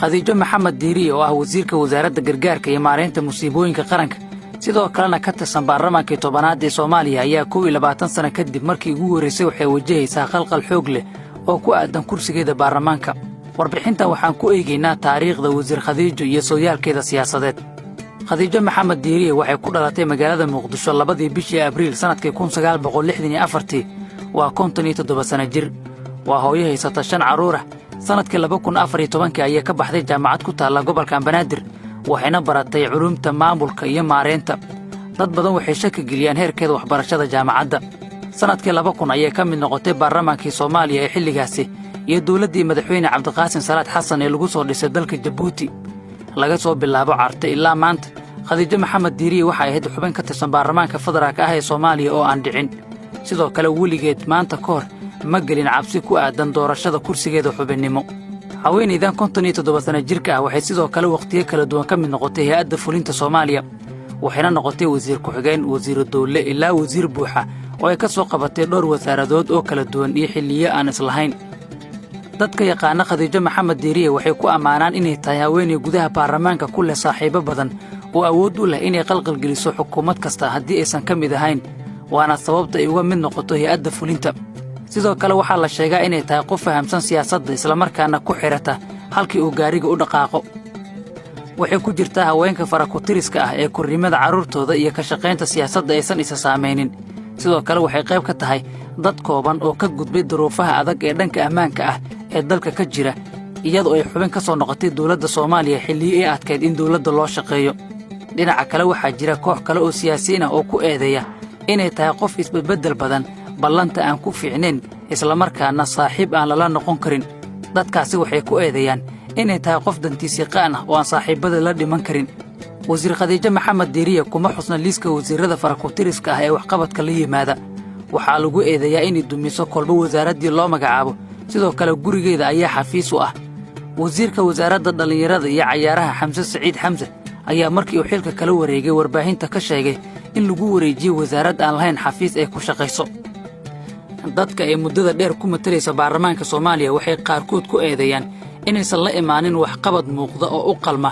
khadiijo maxamed diiriye oo ah wasiirka wasaaradda gargaarka iyo maareynta musiibooyinka qaranka sidoo kalena ka tirsan baarlamaankii tobanaad ee Soomaaliya ayaa 22 sano kadib markii ugu horeysay waxay wajahaysaa qalqal xoog leh oo ku aadan kursigeeda baarlamaanka. warbixintan waxaan ku eegaynaa taariikhda wasiir khadiijo iyo sooyaalkeeda siyaasadeed. khadiijo maxamed diiriye waxay ku dhalatay magaalada Muqdisho 2 bishii Abriil sanadkii 1964 waa 57 sano jir. waa hooyo haysata 5 caruur ah. sanadkii 2014 ayay ka baxday jaamacad ku taala gobolka Banaadir waxayna baratay culuumta maamulka iyo maareynta. dad badan waxay shaki geliyaan heerkeeda waxbarashada jaamacadda. sanadkii 2000 ayay ka mid noqotay baarlamaankii Soomaaliya ee xilligaasi iyo dawladdii madaxweyne Cabdiqaasim Salaad Xasan ee lagu soo dhisay dalka Djibouti. laga soo bilaabo Carte ilaa maanta khadiijo maxamed diiriye waxay ahayd xubin ka tirsan baarlamaanka federaalka ah ee Soomaaliya oo aan dhicin. sidoo kale weligeed maanta ka hor ma gelin cabsi ku aadan doorashada kursigeeda xubinnimo. haweeneydan 57 sano jirka ah waxay sidoo kale waqtiyo kala duwan ka mid noqotay hay'adda fulinta Soomaaliya. waxayna noqotay wasiir ku-xigeen, wasiir dawle ilaa wasiir buuxa oo ay ka soo qabatay dhowr wasaaradood oo kala duwan iyo xilliyo aan islahayn. dadka yaqaana khadiijo maxamed diiriye waxay ku ammaanaan inay tahay haweeney gudaha baarlamaanka ku leh saaxiibo badan oo awood u leh inay qalqal geliso xukuumad kasta haddii aysan ka mid ahayn, waana sababta ay uga mid noqoto hay'adda fulinta. sidoo kale waxaa la sheegaa inay tahay qof fahamsan siyaasadda isla markaana ku xirata halkii uu gaariga u dhaqaaqo. waxay ku jirtaa haweenka farakutiriska ah ee korriimada carruurtooda iyo ka shaqaynta siyaasadda aysan isa saamaynin. sidoo kale waxay qayb ka tahay dad kooban oo ka gudbay duruufaha adag ee dhanka ammaanka ah ee dalka ka jira iyadoo ay xubin ka soo noqotay dawladda Soomaaliya xilli ay adkayd in dawladda loo shaqeeyo. dhinaca kale waxaa jira koox kale oo siyaasiyiin ah oo ku eedeeya inay tahay qof isbedbeddel badan, ballanta aan ku fiicnayn, isla markaana saaxiib aan lala noqon karin. dadkaasi waxay ku eedeeyaan inay tahay qof dantiis yaqaan ah oo aan saaxiibada la dhiman karin. wasiir khadiijo maxamed diiriye kuma xusna liiska wasiirrada farakutiriska ah ee waxqabadka la yimaada. waxaa lagu eedeeyaa inay dumiso kolba wasaaraddii loo magacaabo. sidoo kale gurigeeda ayaa xafiis u ah. wasiirka wasaaradda dhallinyarada iyo cayaaraha Xamse Saciid Xamse ayaa markii uu xilka kala wareegay warbaahinta ka sheegay in lagu wareejiyo wasaarad aan lahayn xafiis ay ku shaqayso. dadka ay muddada dheer ku matalaysa baarlamaanka Soomaaliya waxay qaarkood ku eedeeyaan inaysan la imaanin waxqabad muuqda oo u qalma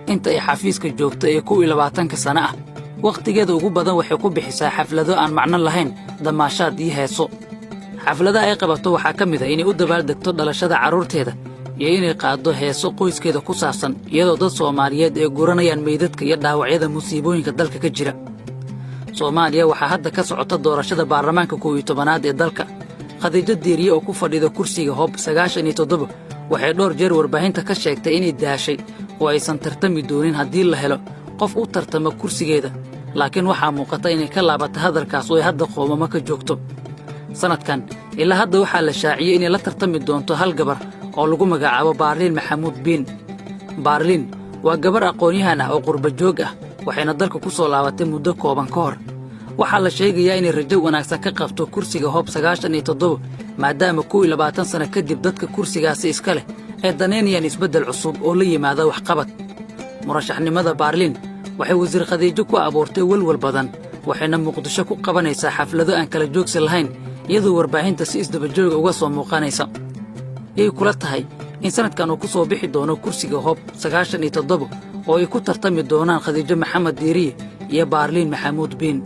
inta ay xafiiska joogto ee 22 sano ah. waqtigeeda ugu badan waxay ku bixisaa xaflado aan macno lahayn, damaashaad iyo heeso. xafladaha ay qabato waxaa ka mid ah inay u dabaaldegto dhalashada carruurteeda iyo inay qaado heeso qoyskeeda ku saabsan iyadoo dad Soomaaliyeed ay guranayaan meydadka iyo dhaawacyada musiibooyinka dalka ka jira. Soomaaliya waxaa hadda ka socota doorashada baarlamaanka 11aad ee dalka. khadiijo diiriye oo ku fadhida kursiga Hob 97 waxay dhowr jeer warbaahinta ka sheegtay inay daashay oo aysan tartami doonin haddii la helo qof u tartama kursigeeda. laakiin waxaa muuqata inay ka laabato hadalkaas oo ay hadda qoomamo ka joogto. sanadkan ilaa hadda waxaa la shaaciyey inay la tartami doonto hal gabar oo lagu magacaabo Baarliin Maxamuud Biin. Baarliin waa gabar aqoon-yahan ah oo qurba joog ah, waxayna dalka ku soo laabatay muddo kooban ka hor. waxaa la sheegayaa inay rajo wanaagsan ka qabto kursiga Hob 97 maadaama 22 sano kadib dadka kursigaasi iska leh ay daneynayaan isbeddel cusub oo la yimaada waxqabad. murashaxnimada Baarliin waxay wasiir khadiijo ku abuurtay walwal badan, waxayna Muqdisho ku qabanaysaa xaflado aan kala joogsi lahayn iyadoo warbaahinta si isdaba joog uga soo muuqanaysa. yay kula tahay in sanadkan uu ku soo bixi doono kursiga Hob 97 oo ay ku tartami doonaan khadiijo maxamed diiriye iyo Baarliin Maxamuud Biin.